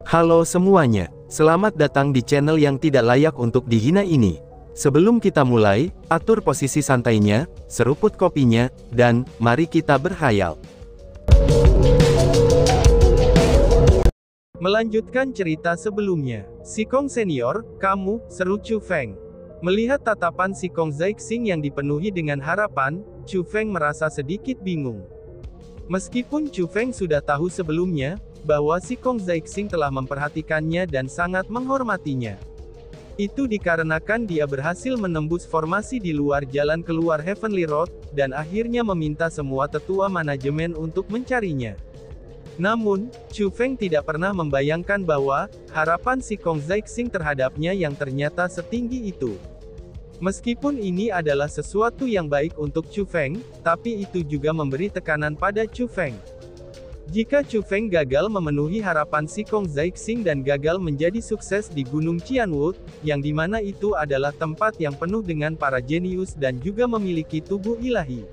Halo semuanya, selamat datang di channel yang tidak layak untuk dihina ini. Sebelum kita mulai, atur posisi santainya, seruput kopinya, dan mari kita berhayal. Melanjutkan cerita sebelumnya, Sikong senior, kamu, seru Chu Feng. Melihat tatapan Sikong Zaixing yang dipenuhi dengan harapan, Chu Feng merasa sedikit bingung. Meskipun Chu Feng sudah tahu sebelumnya, bahwa Sikong Zaixing telah memperhatikannya dan sangat menghormatinya. Itu dikarenakan dia berhasil menembus formasi di luar jalan keluar Heavenly Road, dan akhirnya meminta semua tetua manajemen untuk mencarinya. Namun, Chu Feng tidak pernah membayangkan bahwa, harapan Sikong Zaixing terhadapnya yang ternyata setinggi itu. Meskipun ini adalah sesuatu yang baik untuk Chu Feng, tapi itu juga memberi tekanan pada Chu Feng. Jika Chu Feng gagal memenuhi harapan Sikong Zaixing dan gagal menjadi sukses di Gunung Qianwood, yang dimana itu adalah tempat yang penuh dengan para jenius dan juga memiliki tubuh ilahi,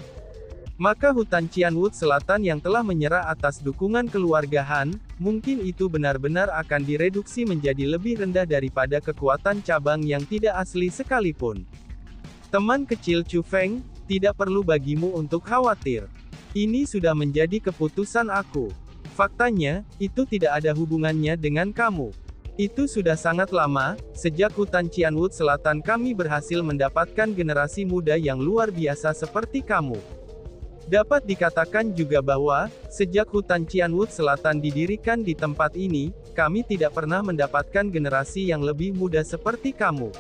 maka hutan Qianwood Selatan yang telah menyerah atas dukungan keluarga Han, mungkin itu benar-benar akan direduksi menjadi lebih rendah daripada kekuatan cabang yang tidak asli sekalipun. Teman kecil Chu Feng, tidak perlu bagimu untuk khawatir. Ini sudah menjadi keputusan aku. Faktanya, itu tidak ada hubungannya dengan kamu. Itu sudah sangat lama, sejak hutan Qianwood Selatan kami berhasil mendapatkan generasi muda yang luar biasa seperti kamu. Dapat dikatakan juga bahwa, sejak hutan Qianwood Selatan didirikan di tempat ini, kami tidak pernah mendapatkan generasi yang lebih muda seperti kamu.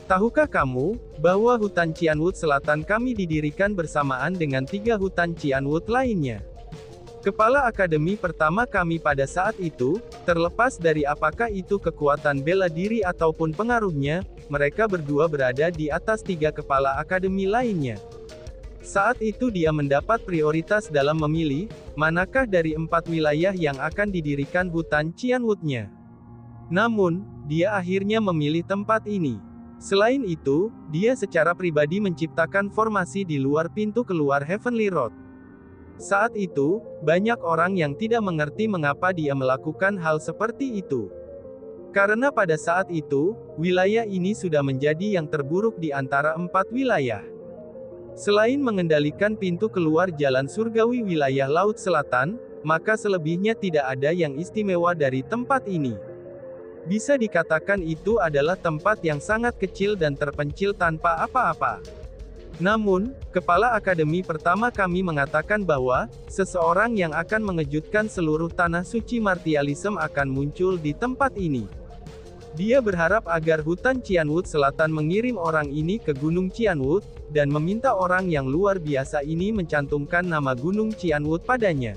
Tahukah kamu, bahwa hutan Qianwood Selatan kami didirikan bersamaan dengan 3 hutan Qianwood lainnya? Kepala akademi pertama kami pada saat itu, terlepas dari apakah itu kekuatan bela diri ataupun pengaruhnya, mereka berdua berada di atas 3 kepala akademi lainnya. Saat itu dia mendapat prioritas dalam memilih, manakah dari 4 wilayah yang akan didirikan hutan Qianwood-nya. Namun, dia akhirnya memilih tempat ini. Selain itu, dia secara pribadi menciptakan formasi di luar pintu keluar Heavenly Road. Saat itu, banyak orang yang tidak mengerti mengapa dia melakukan hal seperti itu. Karena pada saat itu, wilayah ini sudah menjadi yang terburuk di antara 4 wilayah. Selain mengendalikan pintu keluar jalan surgawi wilayah Laut Selatan, maka selebihnya tidak ada yang istimewa dari tempat ini. Bisa dikatakan itu adalah tempat yang sangat kecil dan terpencil tanpa apa-apa. Namun, kepala akademi pertama kami mengatakan bahwa, seseorang yang akan mengejutkan seluruh tanah suci martialisme akan muncul di tempat ini. Dia berharap agar hutan Qianwood Selatan mengirim orang ini ke Gunung Qianwood, dan meminta orang yang luar biasa ini mencantumkan nama Gunung Qianwood padanya.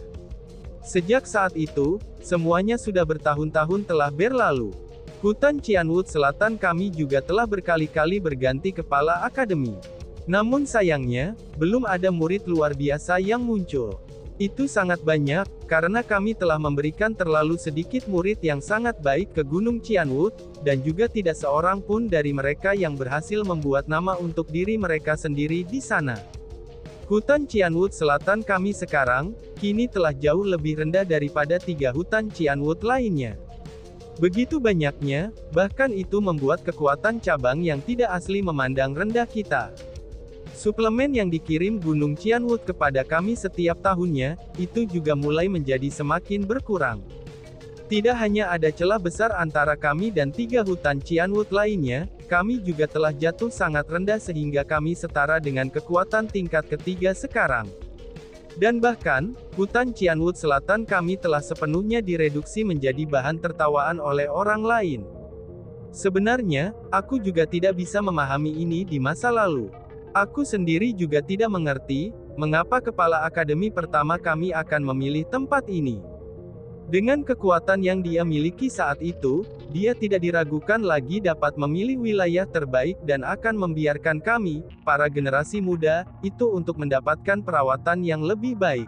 Sejak saat itu, semuanya sudah bertahun-tahun telah berlalu. Hutan Qianwood Selatan kami juga telah berkali-kali berganti kepala akademi. Namun sayangnya, belum ada murid luar biasa yang muncul. Itu sangat banyak, karena kami telah memberikan terlalu sedikit murid yang sangat baik ke Gunung Qianwood, dan juga tidak seorang pun dari mereka yang berhasil membuat nama untuk diri mereka sendiri di sana. Hutan Qianwood Selatan kami sekarang, kini telah jauh lebih rendah daripada 3 hutan Qianwood lainnya. Begitu banyaknya, bahkan itu membuat kekuatan cabang yang tidak asli memandang rendah kita. Suplemen yang dikirim Gunung Qianwood kepada kami setiap tahunnya, itu juga mulai menjadi semakin berkurang. Tidak hanya ada celah besar antara kami dan 3 hutan Qianwood lainnya, kami juga telah jatuh sangat rendah sehingga kami setara dengan kekuatan tingkat ketiga sekarang. Dan bahkan, hutan Qianwood Selatan kami telah sepenuhnya direduksi menjadi bahan tertawaan oleh orang lain. Sebenarnya, aku juga tidak bisa memahami ini di masa lalu. Aku sendiri juga tidak mengerti, mengapa kepala akademi pertama kami akan memilih tempat ini. Dengan kekuatan yang dia miliki saat itu, dia tidak diragukan lagi dapat memilih wilayah terbaik dan akan membiarkan kami, para generasi muda, itu untuk mendapatkan perawatan yang lebih baik.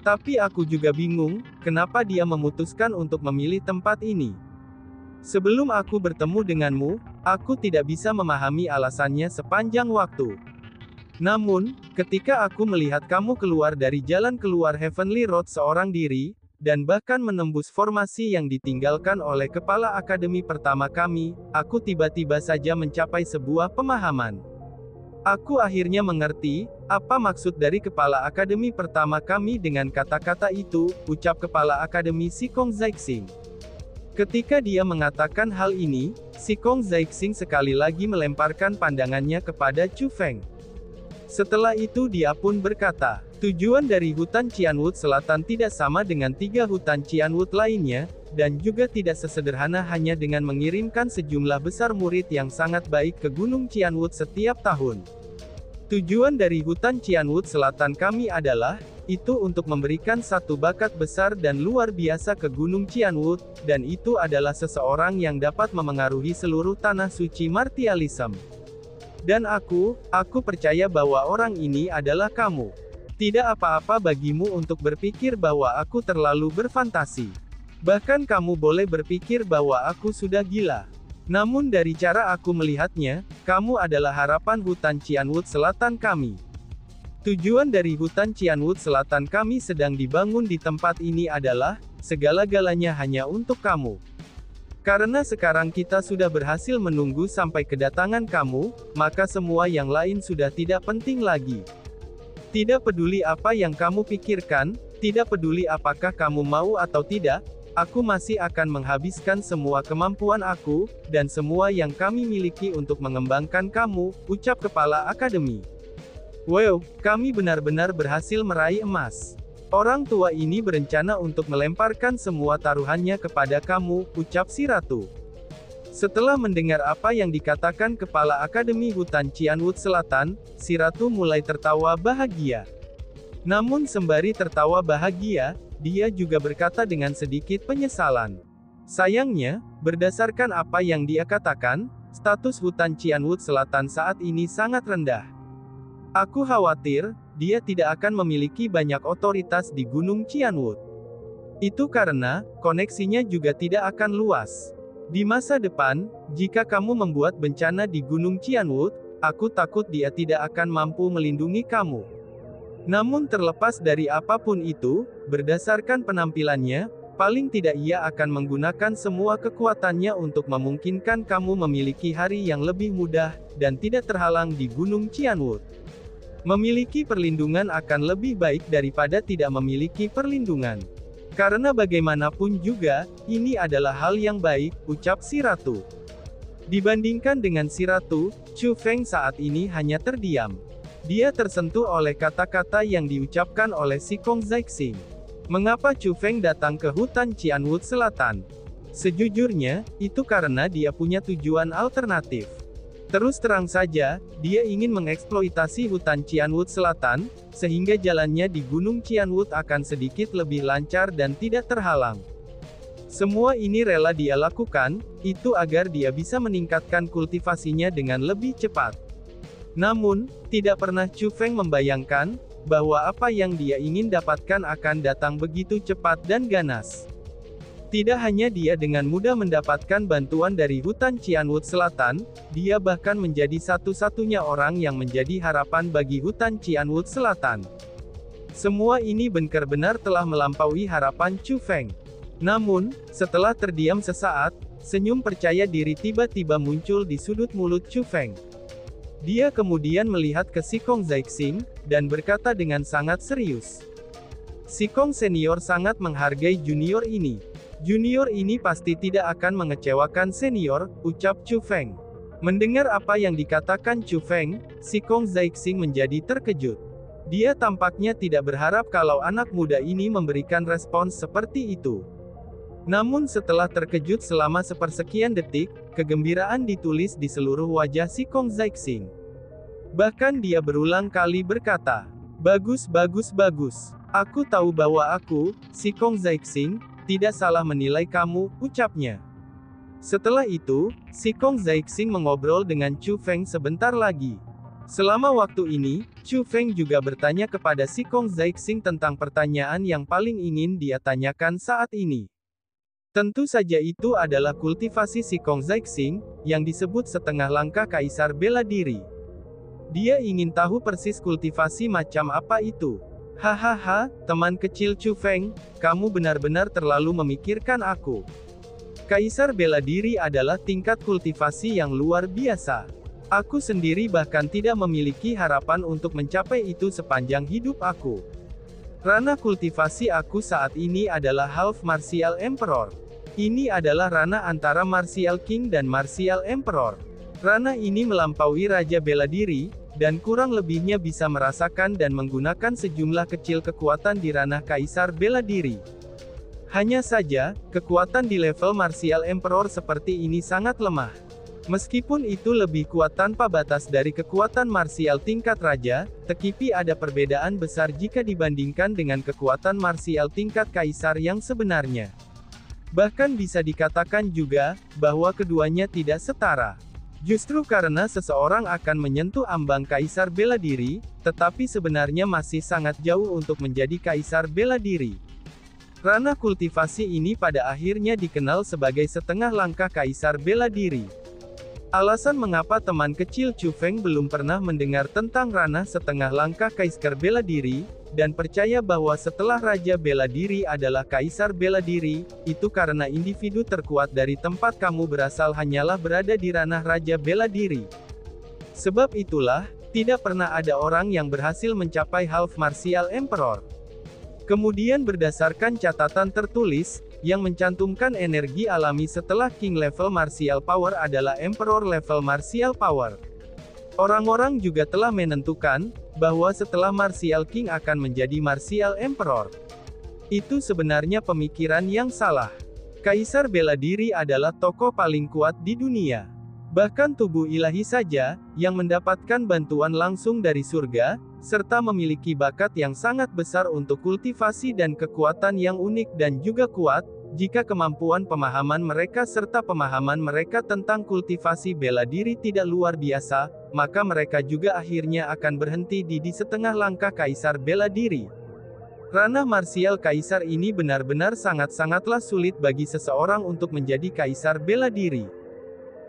Tapi aku juga bingung, kenapa dia memutuskan untuk memilih tempat ini. Sebelum aku bertemu denganmu, aku tidak bisa memahami alasannya sepanjang waktu. Namun, ketika aku melihat kamu keluar dari jalan keluar Heavenly Road seorang diri, dan bahkan menembus formasi yang ditinggalkan oleh kepala akademi pertama kami, aku tiba-tiba saja mencapai sebuah pemahaman. Aku akhirnya mengerti, apa maksud dari kepala akademi pertama kami dengan kata-kata itu, ucap kepala akademi Shikong Zixing. Ketika dia mengatakan hal ini, Shikong Zixing sekali lagi melemparkan pandangannya kepada Chu Feng. Setelah itu dia pun berkata, tujuan dari hutan Qianwood Selatan tidak sama dengan 3 hutan Qianwood lainnya, dan juga tidak sesederhana hanya dengan mengirimkan sejumlah besar murid yang sangat baik ke Gunung Qianwood setiap tahun. Tujuan dari hutan Qianwood Selatan kami adalah, itu untuk memberikan satu bakat besar dan luar biasa ke Gunung Qianwood, dan itu adalah seseorang yang dapat memengaruhi seluruh tanah suci martialism. Dan aku percaya bahwa orang ini adalah kamu. Tidak apa-apa bagimu untuk berpikir bahwa aku terlalu berfantasi. Bahkan kamu boleh berpikir bahwa aku sudah gila. Namun dari cara aku melihatnya, kamu adalah harapan hutan Qianwood Selatan kami. Tujuan dari hutan Qianwood Selatan kami sedang dibangun di tempat ini adalah, segala-galanya hanya untuk kamu. Karena sekarang kita sudah berhasil menunggu sampai kedatangan kamu, maka semua yang lain sudah tidak penting lagi. Tidak peduli apa yang kamu pikirkan, tidak peduli apakah kamu mau atau tidak, aku masih akan menghabiskan semua kemampuan aku, dan semua yang kami miliki untuk mengembangkan kamu, ucap kepala akademi. Wow, kami benar-benar berhasil meraih emas. Orang tua ini berencana untuk melemparkan semua taruhannya kepada kamu, ucap si ratu. Setelah mendengar apa yang dikatakan kepala akademi hutan Qianwood Selatan, si ratu mulai tertawa bahagia. Namun sembari tertawa bahagia, dia juga berkata dengan sedikit penyesalan. Sayangnya, berdasarkan apa yang dia katakan, status hutan Qianwood Selatan saat ini sangat rendah. Aku khawatir, dia tidak akan memiliki banyak otoritas di Gunung Qianwood. Itu karena, koneksinya juga tidak akan luas. Di masa depan, jika kamu membuat bencana di Gunung Qianwood, aku takut dia tidak akan mampu melindungi kamu. Namun terlepas dari apapun itu, berdasarkan penampilannya, paling tidak ia akan menggunakan semua kekuatannya untuk memungkinkan kamu memiliki hari yang lebih mudah, dan tidak terhalang di Gunung Qianwood. Memiliki perlindungan akan lebih baik daripada tidak memiliki perlindungan. Karena bagaimanapun juga, ini adalah hal yang baik, ucap si ratu. Dibandingkan dengan si ratu, Chu Feng saat ini hanya terdiam. Dia tersentuh oleh kata-kata yang diucapkan oleh Shikong Zixing. Mengapa Chu Feng datang ke hutan Qianwood Selatan? Sejujurnya, itu karena dia punya tujuan alternatif. Terus terang saja, dia ingin mengeksploitasi hutan Qianwood Selatan, sehingga jalannya di Gunung Qianwood akan sedikit lebih lancar dan tidak terhalang. Semua ini rela dia lakukan, itu agar dia bisa meningkatkan kultivasinya dengan lebih cepat. Namun, tidak pernah Chu Feng membayangkan, bahwa apa yang dia ingin dapatkan akan datang begitu cepat dan ganas. Tidak hanya dia dengan mudah mendapatkan bantuan dari hutan Qianwood Selatan, dia bahkan menjadi satu-satunya orang yang menjadi harapan bagi hutan Qianwood Selatan. Semua ini benar-benar telah melampaui harapan Chu Feng. Namun, setelah terdiam sesaat, senyum percaya diri tiba-tiba muncul di sudut mulut Chu Feng. Dia kemudian melihat ke Shikong Zixing, dan berkata dengan sangat serius. Shikong senior sangat menghargai junior ini. Junior ini pasti tidak akan mengecewakan senior, ucap Chu Feng. Mendengar apa yang dikatakan Chu Feng, Shikong Zixing menjadi terkejut. Dia tampaknya tidak berharap kalau anak muda ini memberikan respons seperti itu. Namun setelah terkejut selama sepersekian detik, kegembiraan ditulis di seluruh wajah Shikong Zixing. Bahkan dia berulang kali berkata, "Bagus bagus bagus. Aku tahu bahwa aku, Shikong Zixing, tidak salah menilai kamu," ucapnya. Setelah itu, Shikong Zixing mengobrol dengan Chu Feng sebentar lagi. Selama waktu ini, Chu Feng juga bertanya kepada Shikong Zixing tentang pertanyaan yang paling ingin dia tanyakan saat ini. Tentu saja itu adalah kultivasi Shikong Zixing, yang disebut setengah langkah kaisar bela diri. Dia ingin tahu persis kultivasi macam apa itu. Hahaha, teman kecil Chu Feng, kamu benar-benar terlalu memikirkan aku. Kaisar bela diri adalah tingkat kultivasi yang luar biasa. Aku sendiri bahkan tidak memiliki harapan untuk mencapai itu sepanjang hidup aku. Ranah kultivasi aku saat ini adalah Half Martial Emperor. Ini adalah ranah antara Martial King dan Martial Emperor. Ranah ini melampaui Raja Bela Diri, dan kurang lebihnya bisa merasakan dan menggunakan sejumlah kecil kekuatan di ranah Kaisar Bela Diri. Hanya saja, kekuatan di level Martial Emperor seperti ini sangat lemah. Meskipun itu lebih kuat tanpa batas dari kekuatan martial tingkat Raja, tetapi ada perbedaan besar jika dibandingkan dengan kekuatan martial tingkat Kaisar yang sebenarnya. Bahkan bisa dikatakan juga, bahwa keduanya tidak setara. Justru karena seseorang akan menyentuh ambang Kaisar Bela Diri, tetapi sebenarnya masih sangat jauh untuk menjadi Kaisar Bela Diri. Ranah kultivasi ini pada akhirnya dikenal sebagai setengah langkah Kaisar Bela Diri. Alasan mengapa teman kecil Chu Feng belum pernah mendengar tentang ranah setengah langkah Kaisar Bela Diri, dan percaya bahwa setelah Raja Bela Diri adalah Kaisar Bela Diri, itu karena individu terkuat dari tempat kamu berasal hanyalah berada di ranah Raja Bela Diri. Sebab itulah, tidak pernah ada orang yang berhasil mencapai Half Martial Emperor. Kemudian berdasarkan catatan tertulis, yang mencantumkan energi alami setelah King level Martial Power adalah Emperor level Martial Power. Orang-orang juga telah menentukan, bahwa setelah Martial King akan menjadi Martial Emperor. Itu sebenarnya pemikiran yang salah. Kaisar Bela Diri adalah tokoh paling kuat di dunia. Bahkan tubuh ilahi saja, yang mendapatkan bantuan langsung dari surga, serta memiliki bakat yang sangat besar untuk kultivasi dan kekuatan yang unik dan juga kuat, jika kemampuan pemahaman mereka serta pemahaman mereka tentang kultivasi bela diri tidak luar biasa, maka mereka juga akhirnya akan berhenti di setengah langkah Kaisar Bela Diri. Ranah marsial Kaisar ini benar-benar sangat-sangatlah sulit bagi seseorang untuk menjadi Kaisar Bela Diri.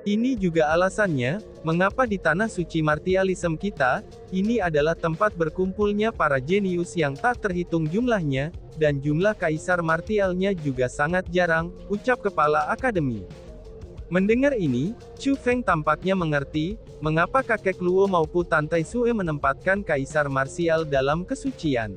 Ini juga alasannya, mengapa di tanah suci martialisme kita, ini adalah tempat berkumpulnya para jenius yang tak terhitung jumlahnya, dan jumlah kaisar martialnya juga sangat jarang, ucap kepala akademi. Mendengar ini, Chu Feng tampaknya mengerti, mengapa kakek Luo maupun Tante Sue menempatkan kaisar marsial dalam kesucian.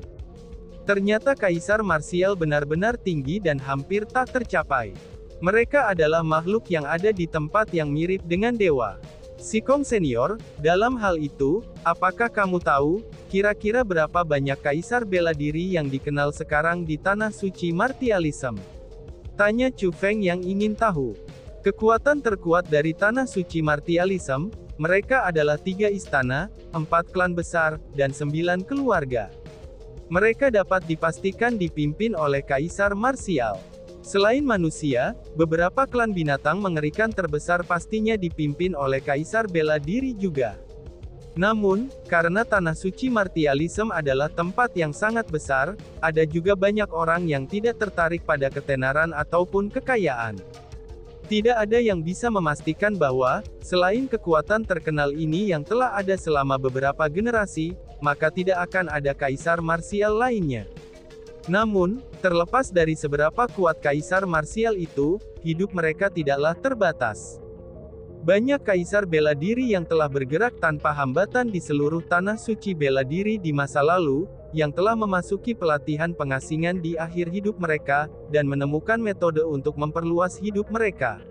Ternyata kaisar marsial benar-benar tinggi dan hampir tak tercapai. Mereka adalah makhluk yang ada di tempat yang mirip dengan dewa. Sikong Senior, dalam hal itu, apakah kamu tahu, kira-kira berapa banyak kaisar bela diri yang dikenal sekarang di tanah suci martialisme? Tanya Chu Feng yang ingin tahu. Kekuatan terkuat dari tanah suci martialisme, mereka adalah 3 istana, 4 klan besar, dan 9 keluarga. Mereka dapat dipastikan dipimpin oleh kaisar marsial. Selain manusia, beberapa klan binatang mengerikan terbesar pastinya dipimpin oleh kaisar bela diri juga. Namun, karena tanah suci martialisme adalah tempat yang sangat besar, ada juga banyak orang yang tidak tertarik pada ketenaran ataupun kekayaan. Tidak ada yang bisa memastikan bahwa, selain kekuatan terkenal ini yang telah ada selama beberapa generasi, maka tidak akan ada kaisar marsial lainnya. Namun, terlepas dari seberapa kuat kaisar marsial itu, hidup mereka tidaklah terbatas. Banyak kaisar bela diri yang telah bergerak tanpa hambatan di seluruh tanah suci bela diri di masa lalu, yang telah memasuki pelatihan pengasingan di akhir hidup mereka, dan menemukan metode untuk memperluas hidup mereka.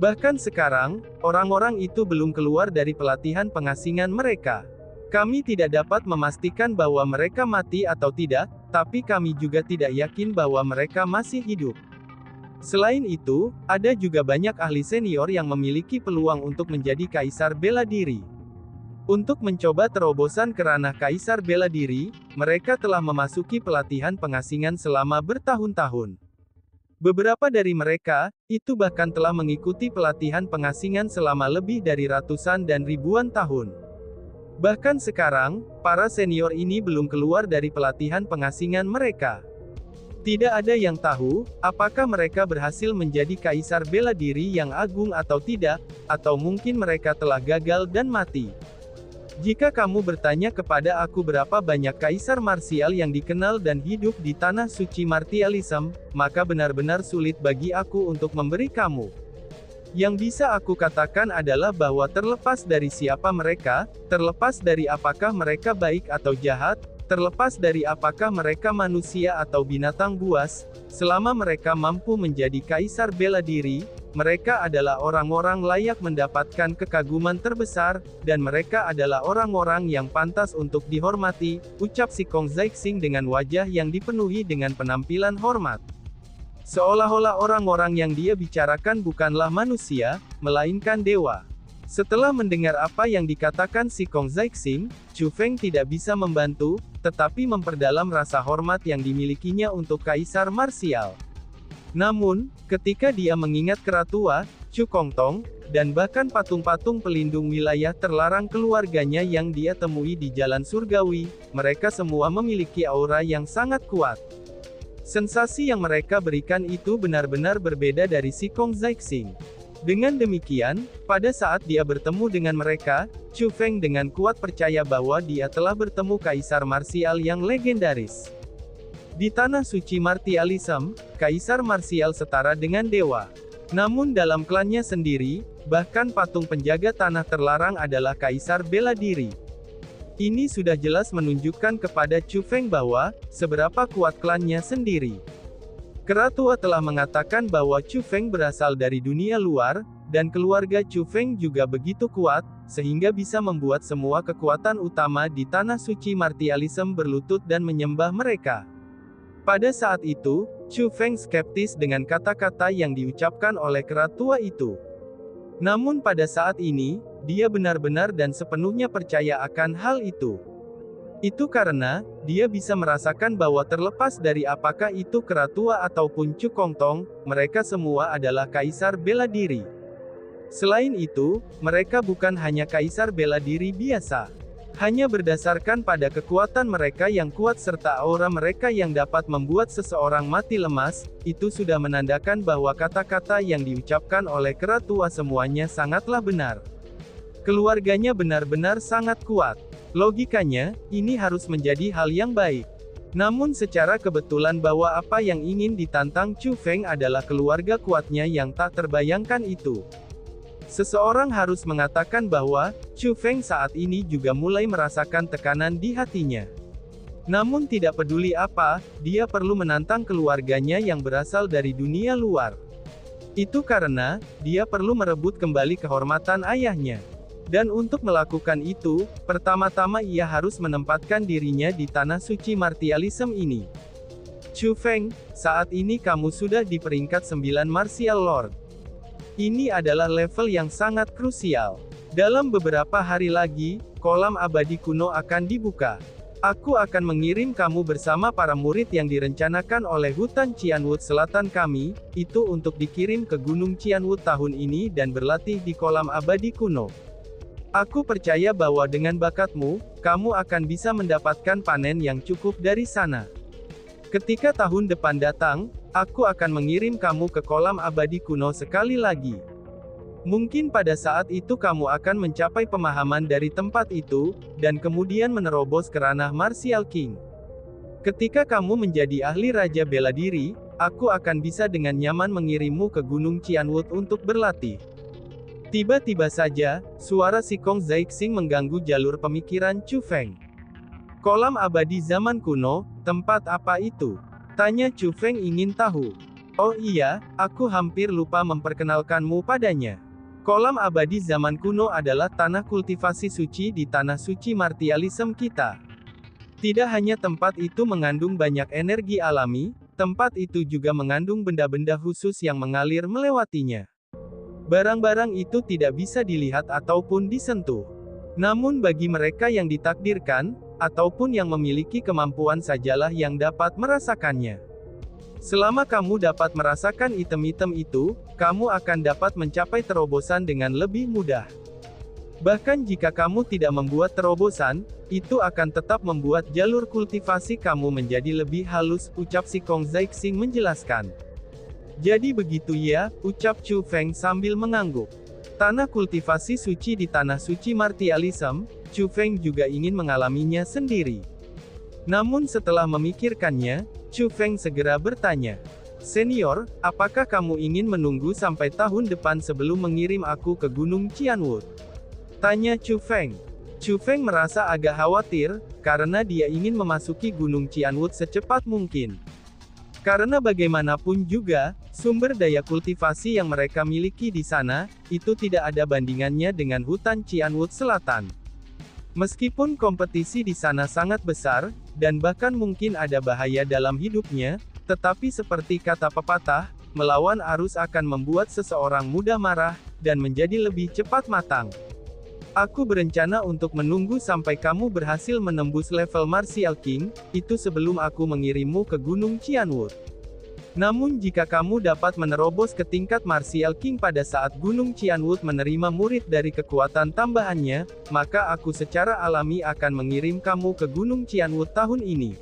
Bahkan sekarang, orang-orang itu belum keluar dari pelatihan pengasingan mereka. Kami tidak dapat memastikan bahwa mereka mati atau tidak, tapi kami juga tidak yakin bahwa mereka masih hidup. Selain itu, ada juga banyak ahli senior yang memiliki peluang untuk menjadi kaisar bela diri. Untuk mencoba terobosan ke ranah kaisar bela diri, mereka telah memasuki pelatihan pengasingan selama bertahun-tahun. Beberapa dari mereka, itu bahkan telah mengikuti pelatihan pengasingan selama lebih dari ratusan dan ribuan tahun. Bahkan sekarang, para senior ini belum keluar dari pelatihan pengasingan mereka. Tidak ada yang tahu, apakah mereka berhasil menjadi kaisar bela diri yang agung atau tidak, atau mungkin mereka telah gagal dan mati. Jika kamu bertanya kepada aku berapa banyak kaisar marsial yang dikenal dan hidup di tanah suci martialism, maka benar-benar sulit bagi aku untuk memberi kamu. Yang bisa aku katakan adalah bahwa terlepas dari siapa mereka, terlepas dari apakah mereka baik atau jahat, terlepas dari apakah mereka manusia atau binatang buas, selama mereka mampu menjadi kaisar bela diri, mereka adalah orang-orang layak mendapatkan kekaguman terbesar, dan mereka adalah orang-orang yang pantas untuk dihormati, ucap si Kong Zixing dengan wajah yang dipenuhi dengan penampilan hormat. Seolah-olah orang-orang yang dia bicarakan bukanlah manusia, melainkan dewa. Setelah mendengar apa yang dikatakan si Kong Zixing, Chu Feng tidak bisa membantu, tetapi memperdalam rasa hormat yang dimilikinya untuk kaisar marsial. Namun, ketika dia mengingat Keratua, Chu Kongtong, dan bahkan patung-patung pelindung wilayah terlarang keluarganya yang dia temui di jalan surgawi, mereka semua memiliki aura yang sangat kuat. Sensasi yang mereka berikan itu benar-benar berbeda dari si Kong Zixing. Dengan demikian, pada saat dia bertemu dengan mereka, Chu Feng dengan kuat percaya bahwa dia telah bertemu kaisar marsial yang legendaris. Di tanah suci martialism, kaisar marsial setara dengan dewa. Namun dalam klannya sendiri, bahkan patung penjaga tanah terlarang adalah kaisar bela diri. Ini sudah jelas menunjukkan kepada Chu Feng bahwa, seberapa kuat klannya sendiri. Keratua telah mengatakan bahwa Chu Feng berasal dari dunia luar, dan keluarga Chu Feng juga begitu kuat, sehingga bisa membuat semua kekuatan utama di tanah suci martialism berlutut dan menyembah mereka. Pada saat itu, Chu Feng skeptis dengan kata-kata yang diucapkan oleh keratua itu. Namun pada saat ini, dia benar-benar dan sepenuhnya percaya akan hal itu. Itu karena, dia bisa merasakan bahwa terlepas dari apakah itu keratua ataupun Chu Kongtong, mereka semua adalah kaisar bela diri. Selain itu, mereka bukan hanya kaisar bela diri biasa. Hanya berdasarkan pada kekuatan mereka yang kuat serta aura mereka yang dapat membuat seseorang mati lemas, itu sudah menandakan bahwa kata-kata yang diucapkan oleh keratua semuanya sangatlah benar. Keluarganya benar-benar sangat kuat. Logikanya, ini harus menjadi hal yang baik. Namun secara kebetulan bahwa apa yang ingin ditantang Chu Feng adalah keluarga kuatnya yang tak terbayangkan itu. Seseorang harus mengatakan bahwa, Chu Feng saat ini juga mulai merasakan tekanan di hatinya. Namun tidak peduli apa, dia perlu menantang keluarganya yang berasal dari dunia luar. Itu karena, dia perlu merebut kembali kehormatan ayahnya. Dan untuk melakukan itu, pertama-tama ia harus menempatkan dirinya di tanah suci martialism ini. Chu Feng, saat ini kamu sudah di peringkat 9 Martial Lord. Ini adalah level yang sangat krusial. Dalam beberapa hari lagi, kolam abadi kuno akan dibuka. Aku akan mengirim kamu bersama para murid yang direncanakan oleh hutan Qianwood Selatan kami, itu untuk dikirim ke Gunung Qianwood tahun ini dan berlatih di kolam abadi kuno. Aku percaya bahwa dengan bakatmu, kamu akan bisa mendapatkan panen yang cukup dari sana. Ketika tahun depan datang, aku akan mengirim kamu ke kolam abadi kuno sekali lagi. Mungkin pada saat itu kamu akan mencapai pemahaman dari tempat itu, dan kemudian menerobos ke ranah Martial King. Ketika kamu menjadi ahli raja bela diri, aku akan bisa dengan nyaman mengirimmu ke Gunung Qianwood untuk berlatih. Tiba-tiba saja, suara si Kong Zixing mengganggu jalur pemikiran Chu Feng. Kolam abadi zaman kuno, tempat apa itu? Tanya Chu Feng ingin tahu. Oh iya, aku hampir lupa memperkenalkanmu padanya. Kolam abadi zaman kuno adalah tanah kultivasi suci di tanah suci martialism kita. Tidak hanya tempat itu mengandung banyak energi alami, tempat itu juga mengandung benda-benda khusus yang mengalir melewatinya. Barang-barang itu tidak bisa dilihat ataupun disentuh. Namun bagi mereka yang ditakdirkan, ataupun yang memiliki kemampuan sajalah yang dapat merasakannya. Selama kamu dapat merasakan item-item itu, kamu akan dapat mencapai terobosan dengan lebih mudah. Bahkan jika kamu tidak membuat terobosan, itu akan tetap membuat jalur kultivasi kamu menjadi lebih halus, ucap si Kong Zixing menjelaskan. Jadi begitu ya, ucap Chu Feng sambil mengangguk. Tanah kultivasi suci di tanah suci martialism, Chu Feng juga ingin mengalaminya sendiri. Namun setelah memikirkannya, Chu Feng segera bertanya, "Senior, apakah kamu ingin menunggu sampai tahun depan sebelum mengirim aku ke Gunung Qianwood?" tanya Chu Feng. Chu Feng merasa agak khawatir, karena dia ingin memasuki Gunung Qianwood secepat mungkin. Karena bagaimanapun juga, sumber daya kultivasi yang mereka miliki di sana, itu tidak ada bandingannya dengan hutan Qianwood Selatan. Meskipun kompetisi di sana sangat besar, dan bahkan mungkin ada bahaya dalam hidupnya, tetapi seperti kata pepatah, melawan arus akan membuat seseorang mudah marah, dan menjadi lebih cepat matang. Aku berencana untuk menunggu sampai kamu berhasil menembus level Martial King, itu sebelum aku mengirimmu ke Gunung Qianwood. Namun jika kamu dapat menerobos ke tingkat Martial King pada saat Gunung Qianwood menerima murid dari kekuatan tambahannya, maka aku secara alami akan mengirim kamu ke Gunung Qianwood tahun ini.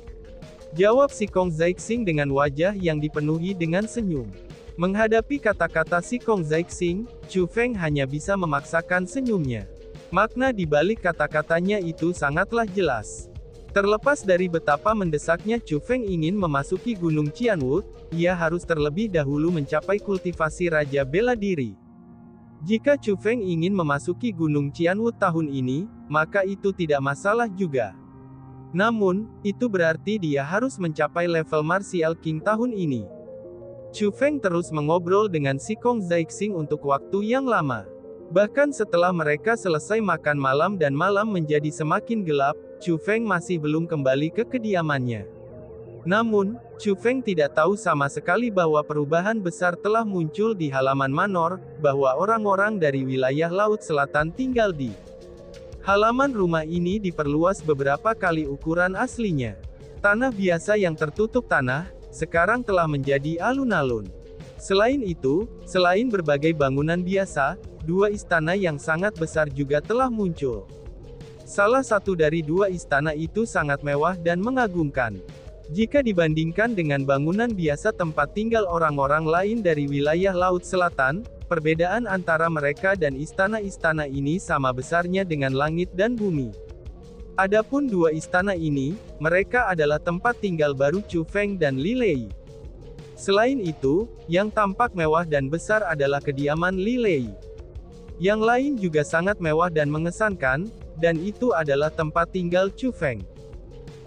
Jawab Si Kong Zixing dengan wajah yang dipenuhi dengan senyum. Menghadapi kata-kata Si Kong Zixing, Chu Feng hanya bisa memaksakan senyumnya. Makna di balik kata-katanya itu sangatlah jelas. Terlepas dari betapa mendesaknya Chu Feng ingin memasuki Gunung Qianwood, ia harus terlebih dahulu mencapai kultivasi Raja Bela Diri. Jika Chu Feng ingin memasuki Gunung Qianwood tahun ini, maka itu tidak masalah juga. Namun, itu berarti dia harus mencapai level Martial King tahun ini. Chu Feng terus mengobrol dengan Si Kong Zixing untuk waktu yang lama. Bahkan setelah mereka selesai makan malam dan malam menjadi semakin gelap, Chu Feng masih belum kembali ke kediamannya. Namun, Chu Feng tidak tahu sama sekali bahwa perubahan besar telah muncul di halaman manor, bahwa orang-orang dari wilayah Laut Selatan tinggal di halaman rumah ini diperluas beberapa kali ukuran aslinya. Tanah biasa yang tertutup tanah, sekarang telah menjadi alun-alun. Selain itu, selain berbagai bangunan biasa, dua istana yang sangat besar juga telah muncul. Salah satu dari dua istana itu sangat mewah dan mengagumkan. Jika dibandingkan dengan bangunan biasa tempat tinggal orang-orang lain dari wilayah Laut Selatan, perbedaan antara mereka dan istana-istana ini sama besarnya dengan langit dan bumi. Adapun dua istana ini, mereka adalah tempat tinggal baru Chu Feng dan Li Lei. Selain itu, yang tampak mewah dan besar adalah kediaman Li Lei. Yang lain juga sangat mewah dan mengesankan, dan itu adalah tempat tinggal Chu Feng.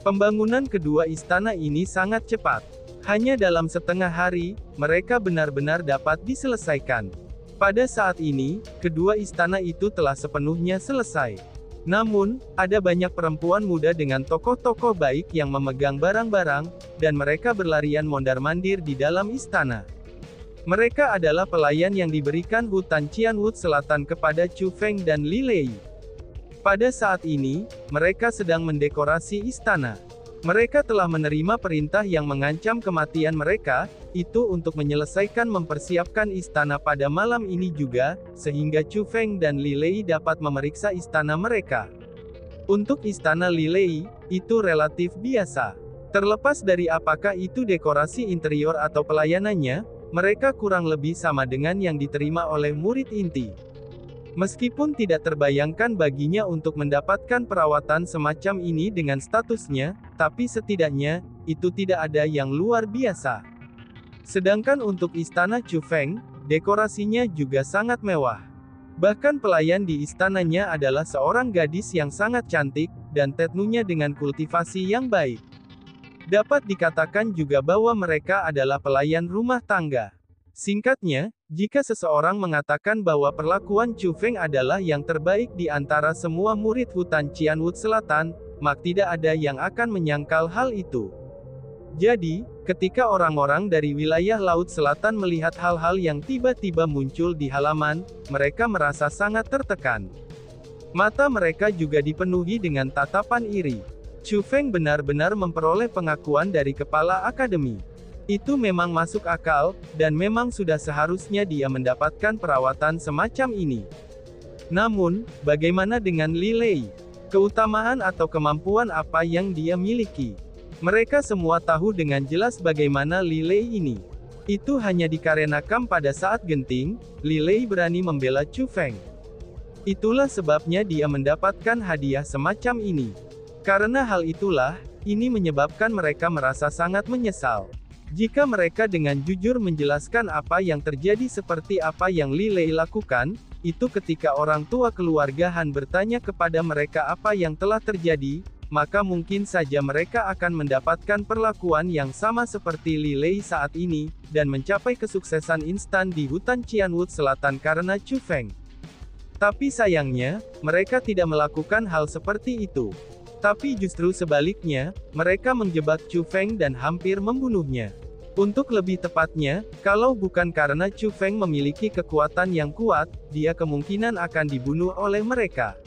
Pembangunan kedua istana ini sangat cepat. Hanya dalam setengah hari, mereka benar-benar dapat diselesaikan. Pada saat ini, kedua istana itu telah sepenuhnya selesai. Namun, ada banyak perempuan muda dengan tokoh-tokoh baik yang memegang barang-barang, dan mereka berlarian mondar-mandir di dalam istana. Mereka adalah pelayan yang diberikan hutan Qianwood Selatan kepada Chu Feng dan Li Lei. Pada saat ini, mereka sedang mendekorasi istana. Mereka telah menerima perintah yang mengancam kematian mereka, itu untuk menyelesaikan mempersiapkan istana pada malam ini juga, sehingga Chu Feng dan Li Lei dapat memeriksa istana mereka. Untuk istana Li Lei, itu relatif biasa. Terlepas dari apakah itu dekorasi interior atau pelayanannya, mereka kurang lebih sama dengan yang diterima oleh murid inti. Meskipun tidak terbayangkan baginya untuk mendapatkan perawatan semacam ini dengan statusnya, tapi setidaknya, itu tidak ada yang luar biasa. Sedangkan untuk istana Chu Feng, dekorasinya juga sangat mewah. Bahkan pelayan di istananya adalah seorang gadis yang sangat cantik, dan tetnunya dengan kultivasi yang baik. Dapat dikatakan juga bahwa mereka adalah pelayan rumah tangga. Singkatnya, jika seseorang mengatakan bahwa perlakuan Chu Feng adalah yang terbaik di antara semua murid hutan Qianwood Selatan, maka tidak ada yang akan menyangkal hal itu. Jadi, ketika orang-orang dari wilayah Laut Selatan melihat hal-hal yang tiba-tiba muncul di halaman, mereka merasa sangat tertekan. Mata mereka juga dipenuhi dengan tatapan iri. Chu Feng benar-benar memperoleh pengakuan dari kepala akademi. Itu memang masuk akal, dan memang sudah seharusnya dia mendapatkan perawatan semacam ini. Namun, bagaimana dengan Li Lei? Keutamaan atau kemampuan apa yang dia miliki? Mereka semua tahu dengan jelas bagaimana Li Lei ini. Itu hanya dikarenakan pada saat genting, Li Lei berani membela Chu Feng. Itulah sebabnya dia mendapatkan hadiah semacam ini. Karena hal itulah, ini menyebabkan mereka merasa sangat menyesal. Jika mereka dengan jujur menjelaskan apa yang terjadi seperti apa yang Li Lei lakukan, itu ketika orang tua keluarga Han bertanya kepada mereka apa yang telah terjadi, maka mungkin saja mereka akan mendapatkan perlakuan yang sama seperti Li Lei saat ini, dan mencapai kesuksesan instan di hutan Qianwood Selatan karena Chu Feng. Tapi sayangnya, mereka tidak melakukan hal seperti itu. Tapi justru sebaliknya, mereka menjebak Chu Feng dan hampir membunuhnya. Untuk lebih tepatnya, kalau bukan karena Chu Feng memiliki kekuatan yang kuat, dia kemungkinan akan dibunuh oleh mereka.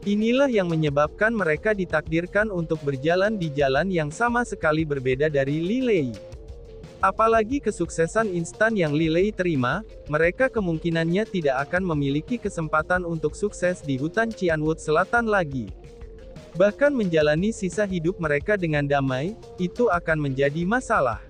Inilah yang menyebabkan mereka ditakdirkan untuk berjalan di jalan yang sama sekali berbeda dari Li Lei. Apalagi kesuksesan instan yang Li Lei terima, mereka kemungkinannya tidak akan memiliki kesempatan untuk sukses di hutan Qianwood Selatan lagi. Bahkan menjalani sisa hidup mereka dengan damai, itu akan menjadi masalah.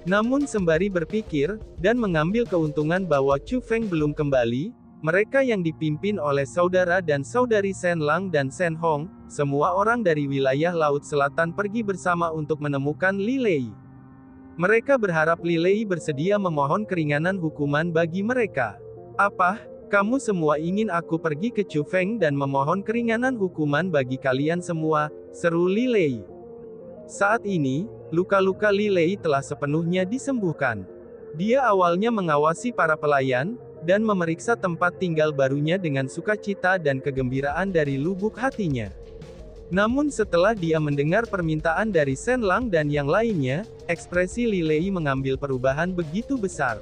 Namun sembari berpikir, dan mengambil keuntungan bahwa Chu Feng belum kembali, mereka yang dipimpin oleh saudara dan saudari Shen Lang dan Shen Hong, semua orang dari wilayah Laut Selatan pergi bersama untuk menemukan Li Lei. Mereka berharap Li Lei bersedia memohon keringanan hukuman bagi mereka. Apa? Kamu semua ingin aku pergi ke Chu Feng dan memohon keringanan hukuman bagi kalian semua, seru Li Lei. Saat ini, luka-luka Li Lei telah sepenuhnya disembuhkan. Dia awalnya mengawasi para pelayan, dan memeriksa tempat tinggal barunya dengan sukacita dan kegembiraan dari lubuk hatinya. Namun setelah dia mendengar permintaan dari Shen Lang dan yang lainnya, ekspresi Li Lei mengambil perubahan begitu besar.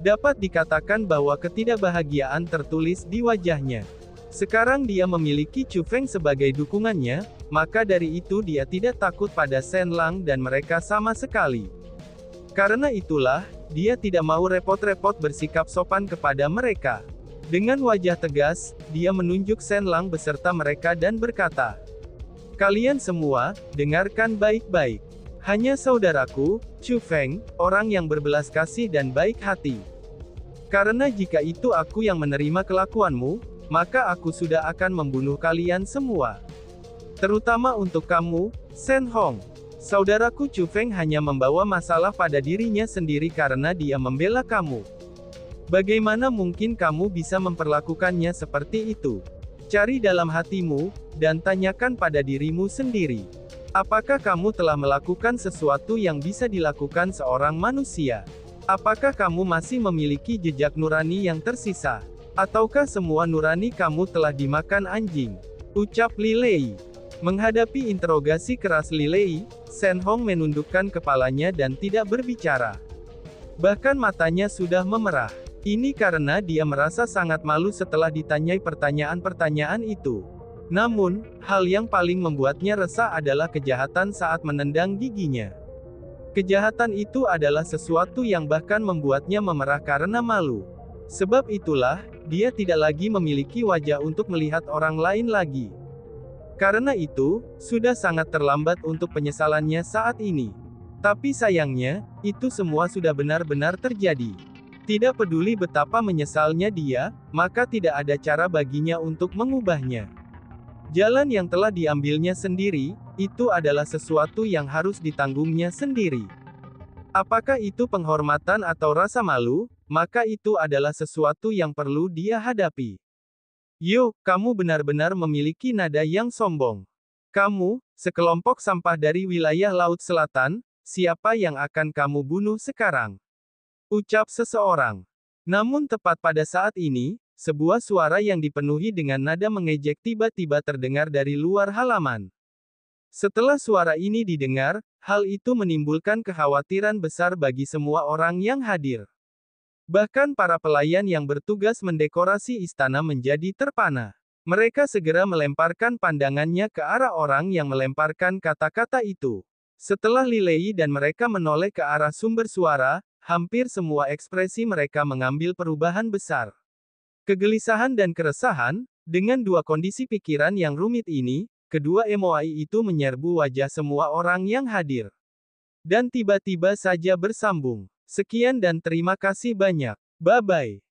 Dapat dikatakan bahwa ketidakbahagiaan tertulis di wajahnya. Sekarang dia memiliki Chu Feng sebagai dukungannya, maka dari itu dia tidak takut pada Shen Lang dan mereka sama sekali. Karena itulah, dia tidak mau repot-repot bersikap sopan kepada mereka. Dengan wajah tegas, dia menunjuk Shen Lang beserta mereka dan berkata, "Kalian semua, dengarkan baik-baik. Hanya saudaraku, Chu Feng, orang yang berbelas kasih dan baik hati. Karena jika itu aku yang menerima kelakuanmu, maka aku sudah akan membunuh kalian semua. Terutama untuk kamu, Shen Hong. Saudaraku Chu Feng hanya membawa masalah pada dirinya sendiri karena dia membela kamu. Bagaimana mungkin kamu bisa memperlakukannya seperti itu? Cari dalam hatimu, dan tanyakan pada dirimu sendiri. Apakah kamu telah melakukan sesuatu yang bisa dilakukan seorang manusia? Apakah kamu masih memiliki jejak nurani yang tersisa? Ataukah semua nurani kamu telah dimakan anjing?" ucap Li Lei. Menghadapi interogasi keras Li Lei, Shen Hong menundukkan kepalanya dan tidak berbicara. Bahkan matanya sudah memerah. Ini karena dia merasa sangat malu setelah ditanyai pertanyaan-pertanyaan itu. Namun, hal yang paling membuatnya resah adalah kejahatan saat menendang giginya. Kejahatan itu adalah sesuatu yang bahkan membuatnya memerah karena malu. Sebab itulah, dia tidak lagi memiliki wajah untuk melihat orang lain lagi. Karena itu, sudah sangat terlambat untuk penyesalannya saat ini. Tapi sayangnya, itu semua sudah benar-benar terjadi. Tidak peduli betapa menyesalnya dia, maka tidak ada cara baginya untuk mengubahnya. Jalan yang telah diambilnya sendiri, itu adalah sesuatu yang harus ditanggungnya sendiri. Apakah itu penghormatan atau rasa malu, maka itu adalah sesuatu yang perlu dia hadapi. Yo, kamu benar-benar memiliki nada yang sombong. Kamu, sekelompok sampah dari wilayah Laut Selatan, siapa yang akan kamu bunuh sekarang? Ucap seseorang. Namun tepat pada saat ini, sebuah suara yang dipenuhi dengan nada mengejek tiba-tiba terdengar dari luar halaman. Setelah suara ini didengar, hal itu menimbulkan kekhawatiran besar bagi semua orang yang hadir. Bahkan para pelayan yang bertugas mendekorasi istana menjadi terpana. Mereka segera melemparkan pandangannya ke arah orang yang melemparkan kata-kata itu. Setelah Li Lei dan mereka menoleh ke arah sumber suara, hampir semua ekspresi mereka mengambil perubahan besar. Kegelisahan dan keresahan, dengan dua kondisi pikiran yang rumit ini, kedua emosi itu menyerbu wajah semua orang yang hadir. Dan tiba-tiba saja bersambung. Sekian dan terima kasih banyak. Bye-bye.